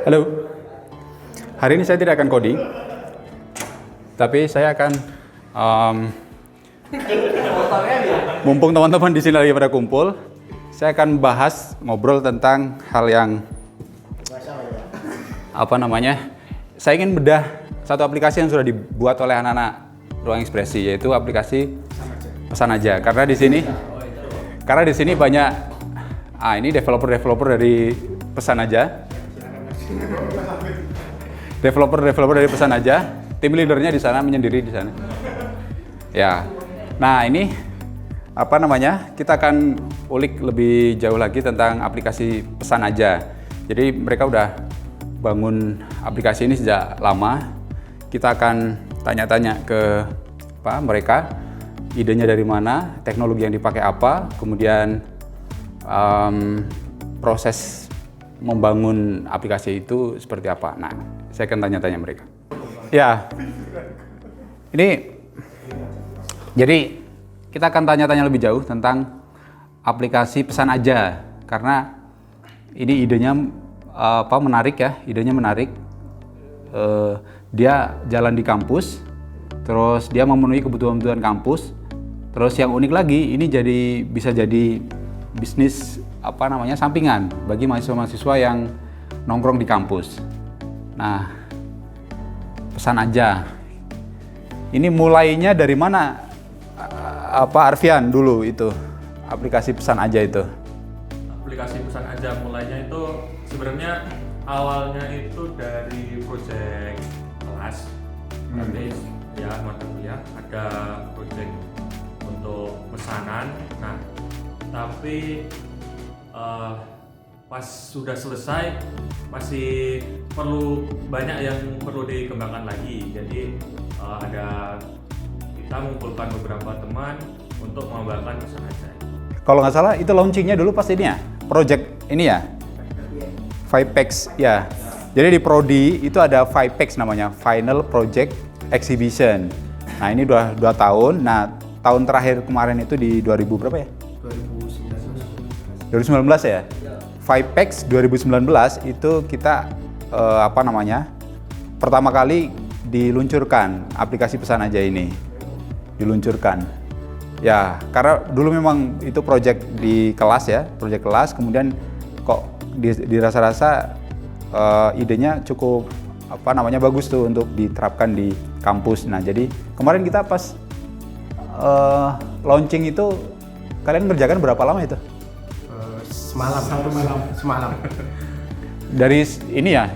Halo, hari ini saya tidak akan coding, tapi saya akan mumpung teman-teman di sini lagi pada kumpul, saya akan ngobrol tentang hal yang saya ingin bedah satu aplikasi yang sudah dibuat oleh anak-anak Ruang Ekspresi, yaitu aplikasi Pesan Aja. Karena di sini banyak ini developer dari Pesan Aja. Developer dari Pesan Aja, tim leadernya di sana menyendiri di sana. Ya. Nah, ini kita akan ulik lebih jauh lagi tentang aplikasi Pesan Aja. Jadi mereka udah bangun aplikasi ini sejak lama. Kita akan tanya-tanya ke mereka, idenya dari mana, teknologi yang dipakai apa, kemudian proses membangun aplikasi itu seperti apa. Nah, saya akan tanya-tanya mereka. Ya, jadi kita akan tanya-tanya lebih jauh tentang aplikasi Pesan Aja, karena ini idenya menarik ya, dia jalan di kampus, terus dia memenuhi kebutuhan kampus, terus yang unik lagi ini bisa jadi bisnis sampingan bagi mahasiswa-mahasiswa yang nongkrong di kampus. Nah, Pesan Aja ini mulainya dari mana, Arfian dulu itu aplikasi Pesan Aja itu? Aplikasi Pesan Aja mulainya itu sebenarnya awalnya itu dari proyek kelas. Nanti ya mata kuliah ada proyek untuk pesanan. Nah, tapi pas sudah selesai masih banyak yang perlu dikembangkan lagi. Jadi kita mengumpulkan beberapa teman untuk mengembangkan Pesan Aja. Kalau nggak salah itu launchingnya dulu pas ini ya, project ini ya, 5PAX ya. Jadi di Prodi itu ada 5PAX namanya, Final Project Exhibition. Nah, ini udah 2 tahun. Nah, tahun terakhir kemarin itu di 2000 berapa ya? 2019 ya? 5PAX 2019 itu kita pertama kali diluncurkan aplikasi Pesan Aja ini. Diluncurkan. Ya, karena dulu memang itu project di kelas ya, project kelas, kemudian kok dirasa-rasa idenya cukup bagus tuh untuk diterapkan di kampus. Nah, jadi kemarin kita pas launching itu kalian ngerjakan berapa lama itu? Semalam. Dari ini ya,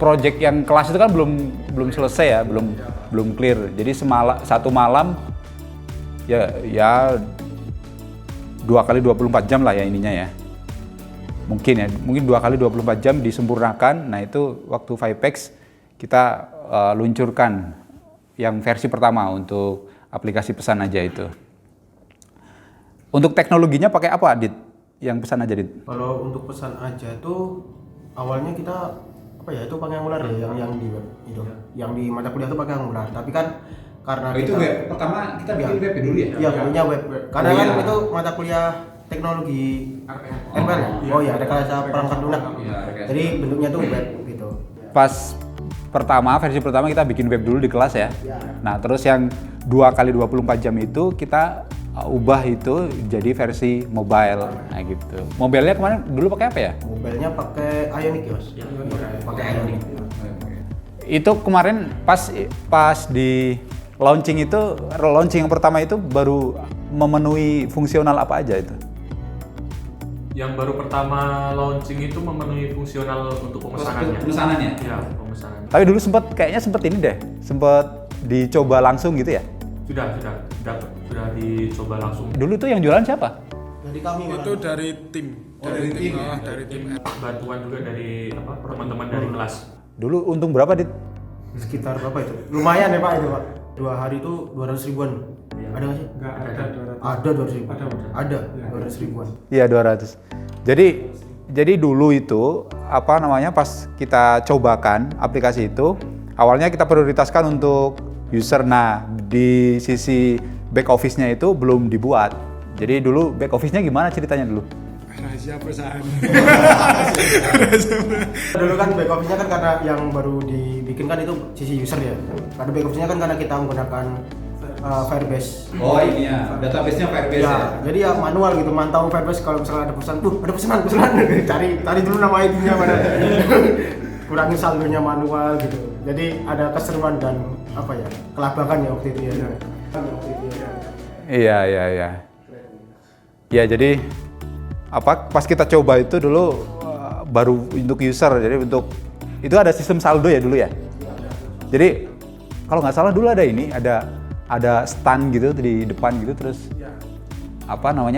project yang kelas itu kan belum selesai ya, belum clear. Jadi satu malam ya 2 kali 24 jam lah ya ininya ya. Mungkin 2 kali 24 jam disempurnakan. Nah, itu waktu 5PAX kita luncurkan yang versi pertama untuk aplikasi Pesan Aja itu. Untuk teknologinya pakai apa, Dit? Yang Pesan Aja, Dit? Kalau untuk Pesan Aja itu awalnya kita itu pakai Angular ya, yang di web itu. Yang di mata kuliah itu pakai Angular. Tapi kan karena itu web pertama kita bikin web dulu ya? Iya, punya web. Karena kan itu mata kuliah teknologi RPL. Oh iya, rekayasa perangkat lunak. Jadi bentuknya tuh web gitu. Pas versi pertama kita bikin web dulu di kelas ya. Nah, terus yang 2 kali 24 jam itu kita ubah itu jadi versi mobile. Nah, gitu. Mobilenya kemarin dulu pakai apa ya? Mobilenya pakai Ionic ya, Mas. Pakai Ionic. Itu kemarin pas di launching yang pertama itu baru memenuhi fungsional apa aja itu? Yang baru pertama launching itu memenuhi fungsional untuk pemesanannya. Pemesanannya? Iya, pemesanan. Tapi dulu kayaknya sempat dicoba langsung gitu ya? Sudah dicoba langsung. Dulu tuh yang jualan siapa? Dari kami itu dari tim. Dari tim. Bantuan juga dari teman-teman dari kelas. Dulu untung berapa, Dit? Sekitar berapa itu? Lumayan ya Pak itu Pak. 2 hari itu 200 ribuan. Ya. Ada nggak sih? Enggak ada. Ada 200 ribu. Ada 200 ribuan. Iya, 200. Jadi dulu itu pas kita cobakan aplikasi itu, awalnya kita prioritaskan untuk user. Nah, di sisi back office-nya itu belum dibuat. Jadi dulu back office-nya gimana ceritanya dulu? Rahasia perusahaan. Dulu kan back office-nya kan karena yang baru dibikin kan itu sisi user ya. Karena back office-nya kan karena kita menggunakan Firebase. Oh ini ya, database-nya Firebase ya. Ya, jadi ya manual gitu, mantau Firebase kalau misalnya ada pesan, ada pesanan, cari dulu nama ID-nya mana. Kurangin saldonya manual gitu. Jadi ada keseruan dan apa ya, kelabakan ya waktu itu ya. Iya. Ya jadi pas kita coba itu dulu baru untuk user, jadi untuk itu ada sistem saldo ya dulu ya. Jadi kalau nggak salah dulu ada stand gitu di depan gitu, terus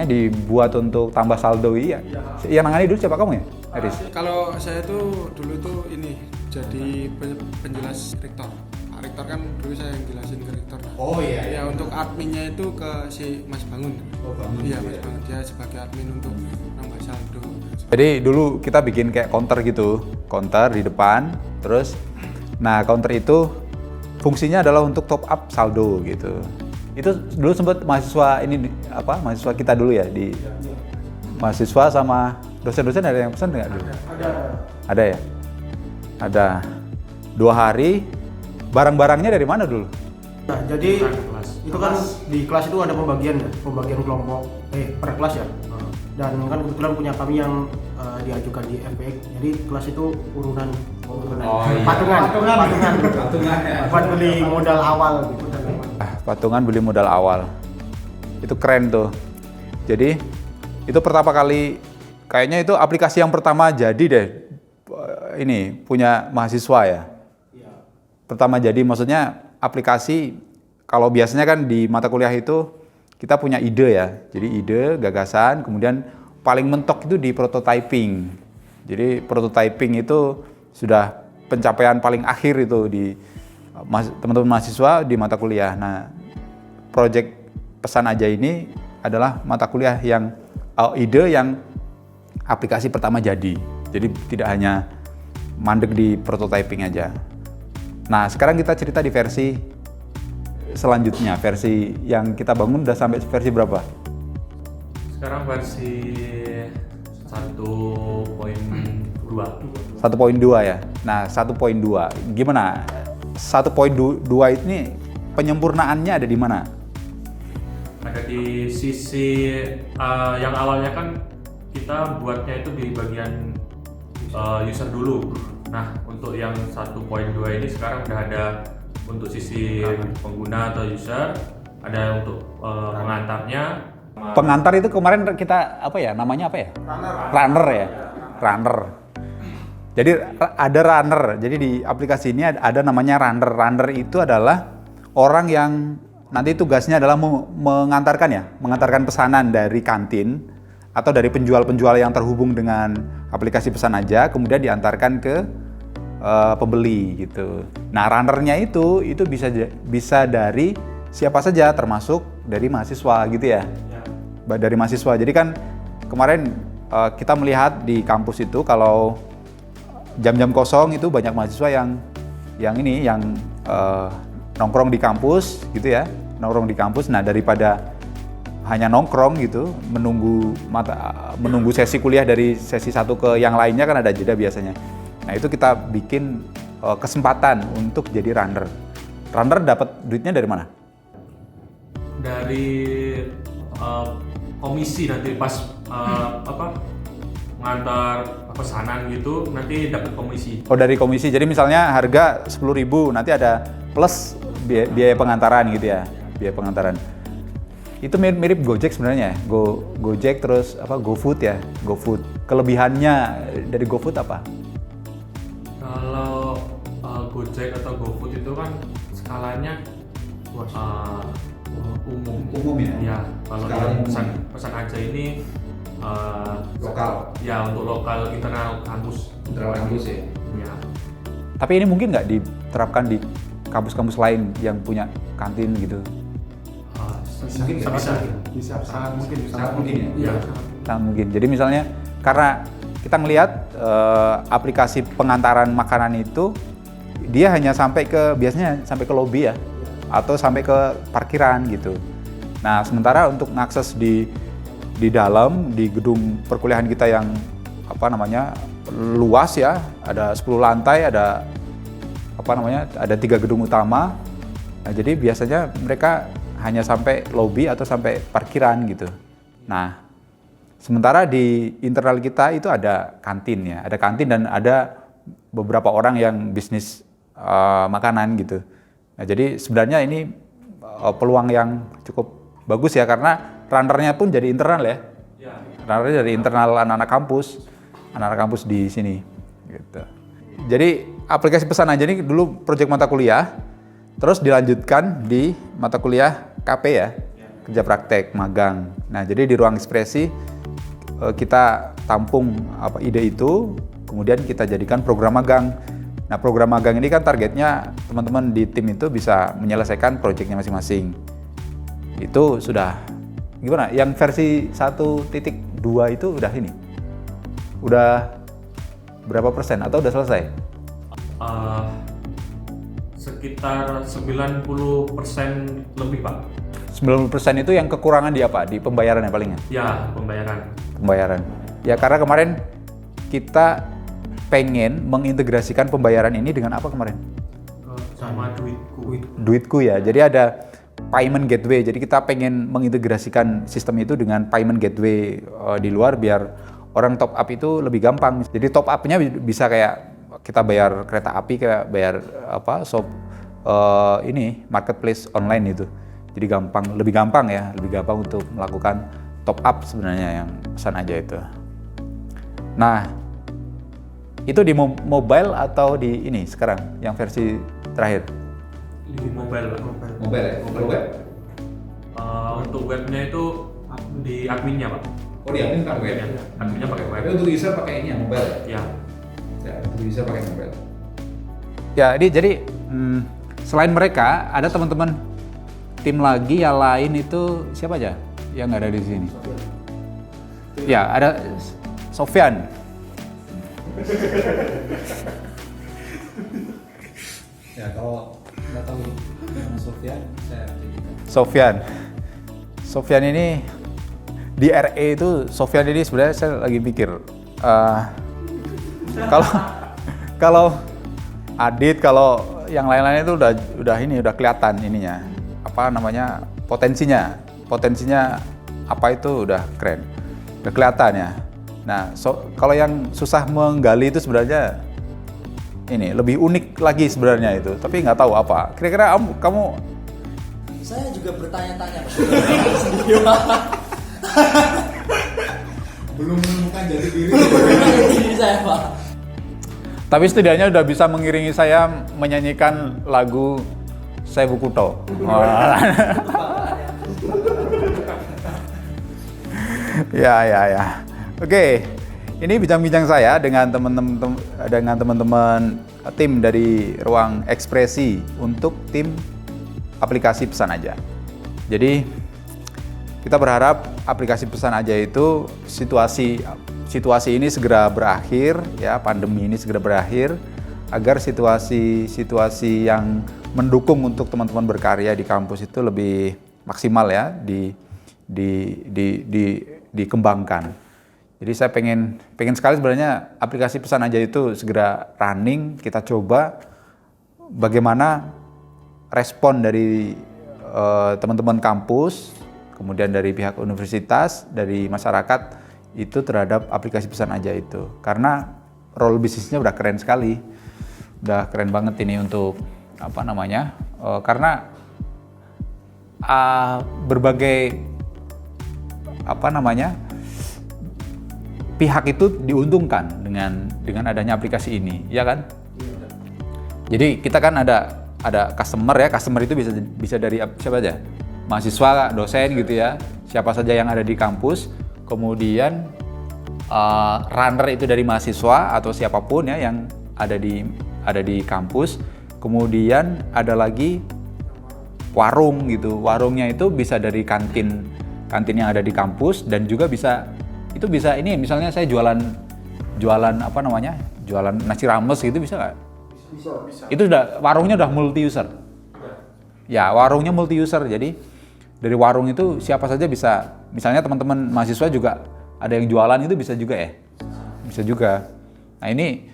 dibuat untuk tambah saldo. Iya. Yang nangani dulu siapa kamu ya, Eris? Kalau saya tuh dulu tuh ini jadi penjelas rektor. Pak Rektor kan dulu saya yang jelasin ke rektor. Oh iya. Ya untuk adminnya itu ke si Mas Bangun. Oh, Bangun. Iya, Mas Bangun, dia sebagai admin untuk nambah saldo. Jadi dulu kita bikin kayak counter gitu, counter di depan, terus counter itu fungsinya adalah untuk top up saldo gitu. Itu dulu sempat mahasiswa kita dulu ya, di mahasiswa sama dosen-dosen ada yang pesan nggak dulu? Ada ya? Ada 2 hari. Barang-barangnya dari mana dulu? Nah, jadi itu kan di kelas itu ada pembagian kelompok per kelas ya. Dan kan kebetulan punya kami yang diajukan di FPX. Jadi kelas itu urunan patungan ya. Buat beli modal awal gitu. Patungan beli modal awal. Itu keren tuh. Jadi itu pertama kali kayaknya itu aplikasi yang pertama jadi deh ini punya mahasiswa ya. Pertama jadi, maksudnya aplikasi, kalau biasanya kan di mata kuliah itu kita punya ide ya, jadi ide, gagasan, kemudian paling mentok itu di prototyping. Jadi prototyping itu sudah pencapaian paling akhir itu di teman-teman mahasiswa di mata kuliah. Nah, project Pesan Aja ini adalah mata kuliah yang ide yang aplikasi pertama jadi tidak hanya mandek di prototyping aja. Nah, sekarang kita cerita di versi selanjutnya, versi yang kita bangun udah sampai versi berapa? Sekarang versi 1.2. 1.2 ya. Nah, 1.2. Gimana? 1.2 ini penyempurnaannya ada di mana? Ada di sisi yang awalnya kan kita buatnya itu di bagian user dulu. Nah, untuk yang 1.2 ini sekarang udah ada untuk sisi pengguna atau user, ada untuk pengantarnya. Pengantar itu kemarin kita namanya apa ya? Runner ya. Runner. Jadi ada runner. Jadi di aplikasi ini ada namanya runner. Runner itu adalah orang yang nanti tugasnya adalah mengantarkan pesanan dari kantin atau dari penjual-penjual yang terhubung dengan aplikasi Pesan Aja, kemudian diantarkan ke pembeli gitu. Nah, runnernya itu bisa dari siapa saja, termasuk dari mahasiswa gitu ya. Dari mahasiswa. Jadi kan kemarin kita melihat di kampus itu kalau jam-jam kosong itu banyak mahasiswa yang nongkrong di kampus gitu ya, nongkrong di kampus. Nah, daripada hanya nongkrong gitu, menunggu sesi kuliah dari sesi satu ke yang lainnya kan ada jeda biasanya. Nah, itu kita bikin kesempatan untuk jadi runner. Runner dapat duitnya dari mana? Dari komisi nanti pas ngantar pesanan gitu, nanti dapat komisi. Oh, dari komisi. Jadi misalnya harga 10.000, nanti ada plus biaya pengantaran gitu ya, biaya pengantaran. Itu mirip Gojek sebenarnya, Gojek terus GoFood ya, GoFood. Kelebihannya dari GoFood apa? Kalau Gojek atau GoFood itu kan skalanya umum ya. Ya, kalau yang pesan aja ini lokal. Ya, untuk lokal internal kampus. Internal kampus ya. Ya. Tapi ini mungkin nggak diterapkan di kampus-kampus lain yang punya kantin gitu? Sangat mungkin ya. Sangat mungkin. Jadi misalnya karena kita melihat aplikasi pengantaran makanan itu dia hanya biasanya sampai ke lobi ya, atau sampai ke parkiran gitu. Nah, sementara untuk mengakses di di dalam di gedung perkuliahan kita yang apa namanya luas ya, ada 10 lantai, ada apa namanya, ada 3 gedung utama. Nah, jadi biasanya mereka hanya sampai lobi atau sampai parkiran gitu. Nah, sementara di internal kita itu ada kantin ya, ada kantin dan ada beberapa orang yang bisnis makanan gitu. Nah, jadi sebenarnya ini peluang yang cukup bagus ya, karena runnernya pun jadi internal ya. Runnernya dari internal anak-anak kampus di sini gitu. Jadi aplikasi pesan aja ini dulu proyek mata kuliah, terus dilanjutkan di mata kuliah KP ya, kerja praktek magang. Nah, jadi di ruang ekspresi kita tampung ide itu, kemudian kita jadikan program magang. Nah, program magang ini kan targetnya teman-teman di tim itu bisa menyelesaikan proyeknya masing-masing. Itu sudah gimana? Yang versi 1.2 itu udah ini? Udah berapa persen atau udah selesai? Sekitar 90% lebih, Pak. 90% itu yang kekurangan di apa? Di pembayaran ya palingnya? Ya, pembayaran. Ya, karena kemarin kita pengen mengintegrasikan pembayaran ini dengan apa kemarin? Sama Duitku ya. Jadi ada payment gateway. Jadi kita pengen mengintegrasikan sistem itu dengan payment gateway di luar biar orang top up itu lebih gampang. Jadi top up-nya bisa kayak kita bayar kereta api, kayak bayar ini marketplace online itu. Jadi lebih gampang untuk melakukan top up sebenarnya yang pesan aja itu. Nah, itu di mobile atau di ini sekarang yang versi terakhir? Di mobile, Pak. Mobile ya? Mobile web? Untuk webnya itu di adminnya, Pak. Oh, di admin pakai web? Adminnya pakai web. Tapi untuk user pakai ini ya, mobile? Ya. Ya, untuk user pakai mobile. Ya, jadi selain mereka ada teman-teman tim lagi yang lain itu siapa aja yang nggak ada di sini? Ya, ada Sofyan. Ya, kalau nggak tahu nama Sofyan ini di RE itu Sofyan ini sebenarnya saya lagi pikir kalau Adit, kalau yang lain-lain itu udah kelihatan ininya, apa namanya, potensinya apa itu udah keren, udah kelihatan ya. Nah, kalau yang susah menggali itu sebenarnya ini lebih unik lagi sebenarnya itu, tapi nggak tahu apa. Kira-kira kamu? Saya juga bertanya-tanya. Belum menemukan jati diri. Saya, Pak. Tapi setidaknya udah bisa mengiringi saya menyanyikan lagu Sewu Kutho. Ya. Oke, ini bincang-bincang saya dengan teman-teman tim dari Ruang Ekspresi untuk tim aplikasi pesan aja. Jadi kita berharap aplikasi pesan aja itu situasi ini segera berakhir ya, pandemi ini segera berakhir agar situasi yang mendukung untuk teman-teman berkarya di kampus itu lebih maksimal ya dikembangkan. Jadi saya pengen sekali sebenarnya aplikasi pesan aja itu segera running, kita coba bagaimana respon dari teman-teman kampus, kemudian dari pihak universitas, dari masyarakat itu terhadap aplikasi pesan aja itu. Karena role bisnisnya udah keren sekali. Udah keren banget ini untuk apa namanya? Karena berbagai apa namanya? Pihak itu diuntungkan dengan adanya aplikasi ini, ya kan? Jadi kita kan ada customer ya, customer itu bisa dari siapa aja? Mahasiswa, dosen gitu ya, siapa saja yang ada di kampus. Kemudian runner itu dari mahasiswa atau siapapun ya yang ada di kampus. Kemudian ada lagi warung gitu. Warungnya itu bisa dari kantin yang ada di kampus dan juga bisa ini misalnya saya jualan apa namanya? Jualan nasi rames gitu bisa nggak? Bisa. Itu warungnya udah multi user. Ya, warungnya multi user. Jadi dari warung itu siapa saja bisa, misalnya teman-teman mahasiswa juga ada yang jualan itu bisa juga ya, bisa juga. Nah ini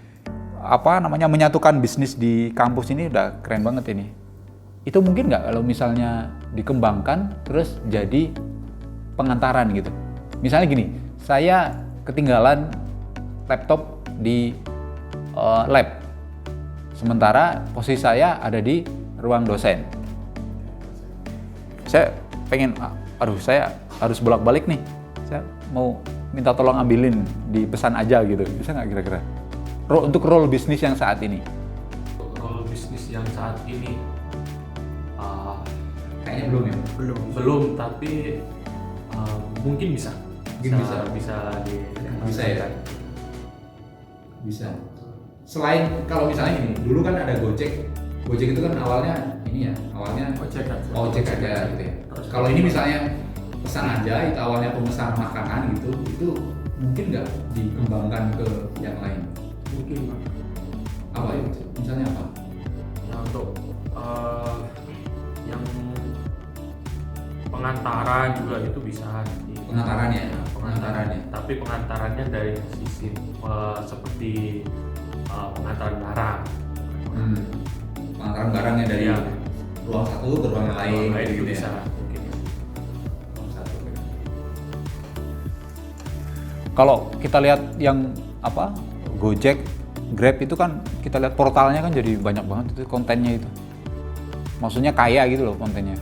apa namanya menyatukan bisnis di kampus ini udah keren banget ini. Itu mungkin nggak kalau misalnya dikembangkan terus jadi pengantaran gitu. Misalnya gini, saya ketinggalan laptop di lab, sementara posisi saya ada di ruang dosen. Saya pengen, aduh saya harus bolak-balik nih, saya mau minta tolong ambilin di pesan aja gitu, bisa nggak kira-kira? Untuk role bisnis yang saat ini? Role bisnis yang saat ini Kayaknya belum ya? belum, tapi mungkin bisa. Mungkin bisa. Bisa ya? Bisa. Selain kalau misalnya gini, dulu kan ada Gojek itu kan awalnya ini ya, awalnya ojek aja gitu ya. Kalau ini misalnya pesan aja, itu awalnya pemesan makanan gitu, itu mungkin nggak dikembangkan ke yang lain? Mungkin Pak. Apa itu? Misalnya apa? Ya, untuk yang pengantaran juga itu bisa nanti. Pengantarannya? Pengantarannya. Tapi pengantarannya dari sisi seperti pengantaran barang. Pengantaran barangnya dari Iya. ruang satu ke ruang lain itu gitu bisa ya? mungkin. Ruang satu. Kalau kita lihat yang apa Gojek, Grab itu kan kita lihat portalnya kan jadi banyak banget itu kontennya itu. Maksudnya kaya gitu loh kontennya.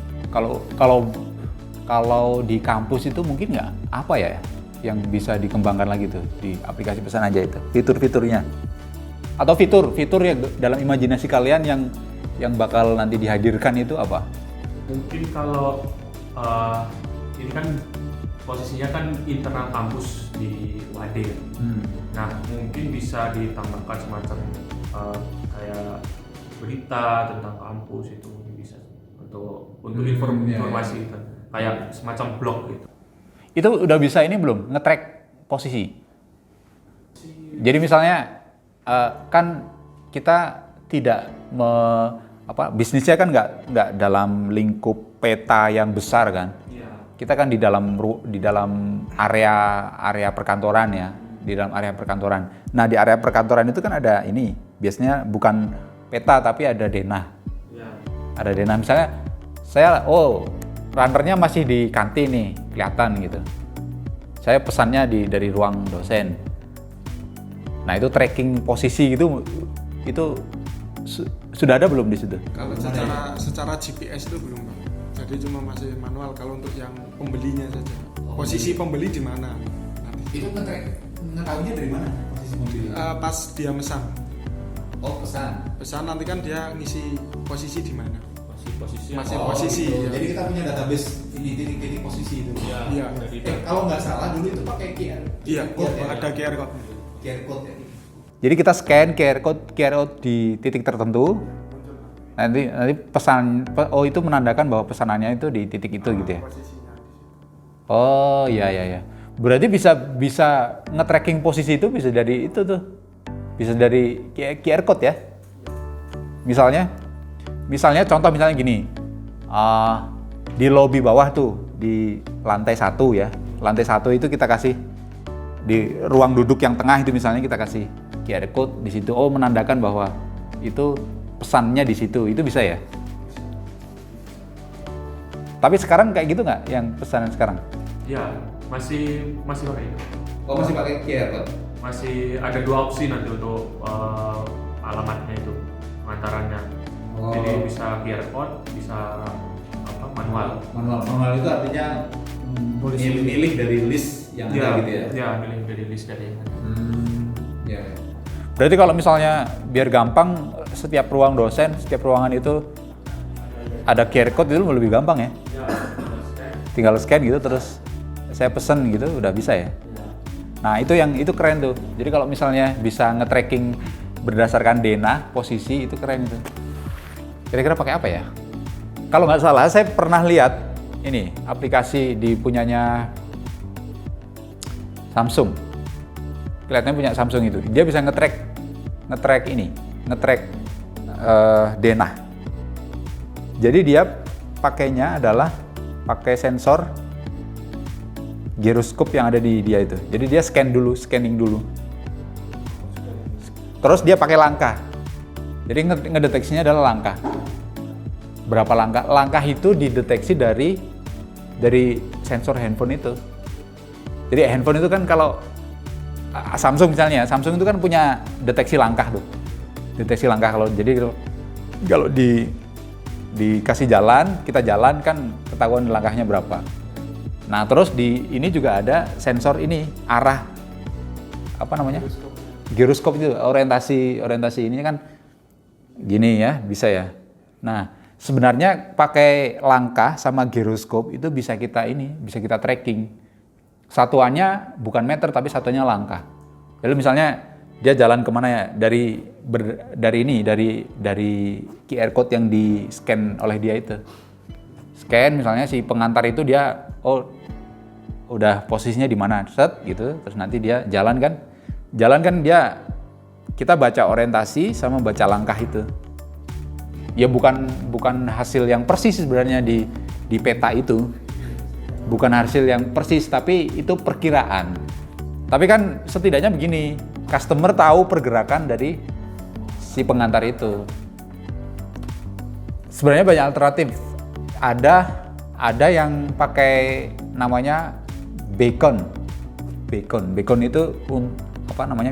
Kalau di kampus itu mungkin nggak apa ya yang bisa dikembangkan lagi tuh di aplikasi pesan aja itu fitur-fiturnya atau fitur ya dalam imajinasi kalian yang bakal nanti dihadirkan itu apa? Mungkin kalau ini kan posisinya kan internal kampus di UAD. Nah, mungkin bisa ditambahkan semacam kayak berita tentang kampus itu mungkin bisa untuk informasi itu. Kayak semacam blog gitu. Itu udah bisa ini belum nge-track posisi? Jadi misalnya kan kita tidak bisnisnya kan nggak dalam lingkup peta yang besar kan? Kita kan di dalam area perkantoran ya, di dalam area perkantoran. Nah di area perkantoran itu kan ada ini, biasanya bukan peta tapi ada denah. Ada denah misalnya saya runnernya masih di kantin nih, kelihatan gitu. Saya pesannya dari ruang dosen. Nah itu tracking posisi gitu, itu sudah ada belum di situ? Kalau secara GPS itu belum Pak. Jadi cuma masih manual kalau untuk yang pembelinya saja. Posisi pembeli di mana? Nanti. Itu ngetahuinya dari mana posisi mobil? Pas dia mesan. Oh pesan. Pesan nanti kan dia ngisi posisi di mana? Posisi Masih posisi. Gitu. Ya. Jadi kita punya database ini titik-titik posisi itu. Iya. Kalau nggak salah dulu itu pakai QR. Iya, ada QR code. QR code ya. Jadi kita scan QR code di titik tertentu. Nanti pesan itu menandakan bahwa pesanannya itu di titik itu gitu ya. Oh iya. Berarti bisa nge-tracking posisi itu bisa dari itu tuh. Bisa dari QR code ya. Misalnya contoh misalnya gini. Di lobi bawah tuh di lantai 1 ya. Lantai 1 itu kita kasih di ruang duduk yang tengah itu misalnya kita kasih QR code di situ. Oh menandakan bahwa itu pesannya di situ, itu bisa ya? Tapi sekarang kayak gitu nggak yang pesanan sekarang? Ya, masih pakai itu. Oh masih pakai QR code? Masih ada 2 opsi nanti untuk alamatnya itu, pengantarannya. Oh. Jadi bisa QR code, bisa manual. Manual itu artinya milih dari list yang ada gitu ya? Ya, milih dari list dari yang ada. Ya. Berarti kalau misalnya biar gampang, setiap ruang dosen, setiap ruangan itu ada QR code itu lebih gampang ya? Tinggal scan gitu terus saya pesen gitu udah bisa ya? Nah itu keren tuh. Jadi kalau misalnya bisa nge-tracking berdasarkan denah posisi itu keren itu. Kira-kira pakai apa ya? Kalau nggak salah saya pernah lihat ini aplikasi di punyanya Samsung. Kelihatannya punya Samsung itu. Dia bisa nge-track denah. Jadi dia pakainya adalah pakai sensor giroskop yang ada di dia itu. Jadi dia scanning dulu. Terus dia pakai langkah. Jadi ngedeteksinya adalah langkah. Berapa langkah? Langkah itu dideteksi dari sensor handphone itu. Jadi handphone itu kan kalau Samsung misalnya, Samsung itu kan punya deteksi langkah tuh. Deteksi langkah kalau dikasih jalan, kita jalan kan ketahuan langkahnya berapa. Nah, terus ini juga ada sensor ini arah giroskop itu orientasi ini kan gini ya, bisa ya. Nah, sebenarnya pakai langkah sama giroskop itu bisa kita tracking. Satuannya bukan meter tapi satuannya langkah. Jadi misalnya dia jalan kemana ya, dari QR code yang di scan oleh dia itu. Scan misalnya si pengantar itu dia udah posisinya di mana, set gitu, terus nanti dia jalan kan dia, kita baca orientasi sama baca langkah itu. Ya bukan hasil yang persis sebenarnya di peta itu. Bukan hasil yang persis, tapi itu perkiraan. Tapi kan setidaknya begini, customer tahu pergerakan dari si pengantar itu. Sebenarnya banyak alternatif. Ada yang pakai namanya beacon. Beacon itu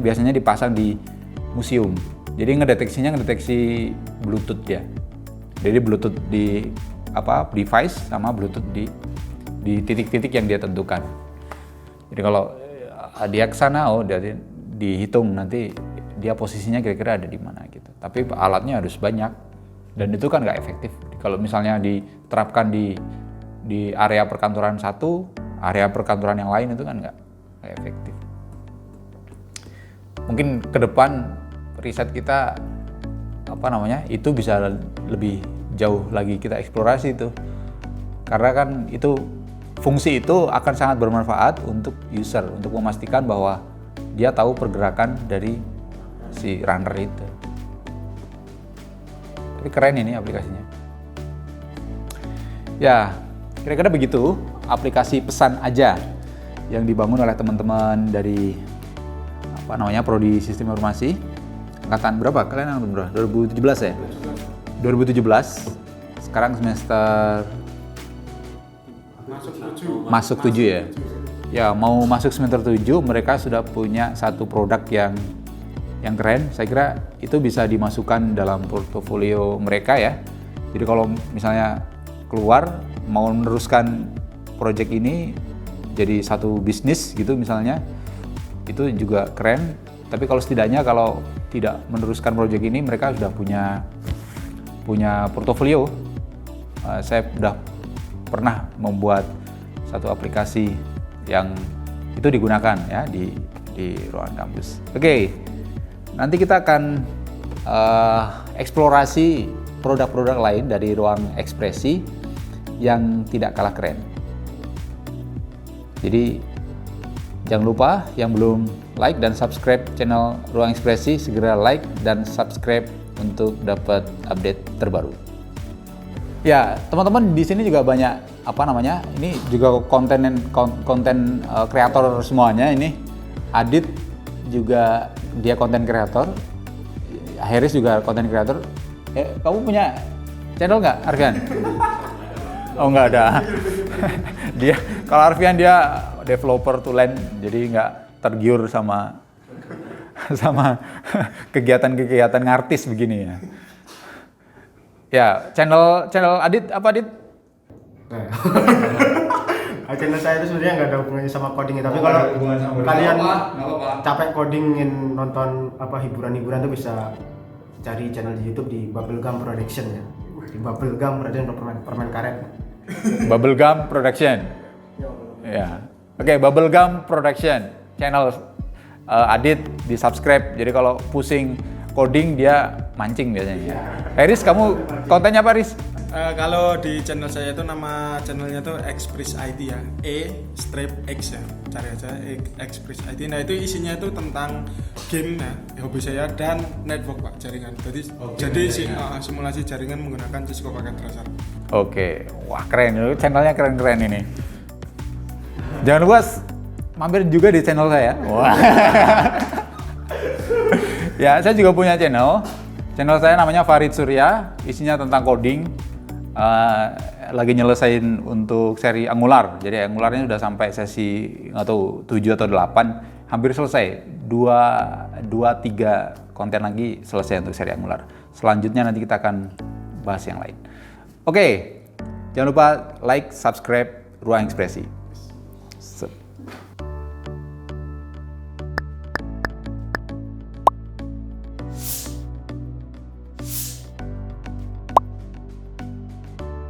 biasanya dipasang di museum. Jadi ngedeteksi Bluetooth ya. Jadi Bluetooth di device sama Bluetooth di titik-titik yang dia tentukan. Jadi kalau dia ke sana, dia dihitung nanti dia posisinya kira-kira ada di mana gitu. Tapi alatnya harus banyak dan itu kan nggak efektif. Kalau misalnya diterapkan di area perkantoran satu, area perkantoran yang lain itu kan nggak efektif. Mungkin ke depan riset kita itu bisa lebih jauh lagi kita eksplorasi itu. Karena kan fungsi itu akan sangat bermanfaat untuk user, untuk memastikan bahwa dia tahu pergerakan dari si runner itu. Tapi keren ini aplikasinya. Ya, kira-kira begitu aplikasi pesan aja yang dibangun oleh teman-teman dari Prodi Sistem Informasi. Angkatan berapa? Kalian angkatan berapa? 2017 ya? 2017. Sekarang semester masuk 7 ya. Ya, mau masuk semester 7, mereka sudah punya satu produk yang keren. Saya kira itu bisa dimasukkan dalam portofolio mereka ya. Jadi kalau misalnya keluar mau meneruskan proyek ini jadi satu bisnis gitu misalnya, itu juga keren. Tapi kalau setidaknya kalau tidak meneruskan proyek ini, mereka sudah punya portofolio. Saya sudah pernah membuat satu aplikasi yang itu digunakan ya di ruangan kampus. Oke, nanti kita akan eksplorasi produk-produk lain dari ruang ekspresi yang tidak kalah keren. Jadi jangan lupa yang belum like dan subscribe channel Ruang Ekspresi, segera like dan subscribe untuk dapat update terbaru. Ya, teman-teman di sini juga banyak ini juga konten kreator semuanya ini. Adit juga dia konten kreator. Haris juga konten kreator. Kamu punya channel nggak, Arfian? Oh, nggak ada. Kalau Arfian dia developer tulen, jadi nggak tergiur sama kegiatan-kegiatan ngartis begini ya. Ya, channel Adit apa, Adit? Channel saya itu sebenarnya nggak ada hubungannya sama coding, tapi kalau kalian capek codingin nonton hiburan-hiburan tuh bisa cari channel di YouTube di Bubblegum Production ya. Di Bubblegum Production permen karet. Bubblegum Production. Ya. Oke, Bubblegum Production channel Adit di subscribe. Jadi kalau pusing coding dia mancing biasanya. Riz, kamu kontennya apa, Riz? Kalau di channel saya itu nama channelnya tuh Express IT ya, E-X ya, cari aja Express IT. Nah itu isinya itu tentang game ya, hobi saya dan network Pak, jaringan. Jadi simulasi jaringan menggunakan Cisco Packet Tracer. Oke, wah keren, channelnya keren-keren ini. Jangan lupa mampir juga di channel saya. Wah. Ya, saya juga punya channel. Channel saya namanya Farid Surya, isinya tentang coding. Lagi nyelesain untuk seri Angular. Jadi Angularnya udah sampai sesi nggak tahu 7 atau 8, hampir selesai. 2-3 konten lagi selesai untuk seri Angular. Selanjutnya nanti kita akan bahas yang lain. Oke, jangan lupa like, subscribe Ruang Ekspresi.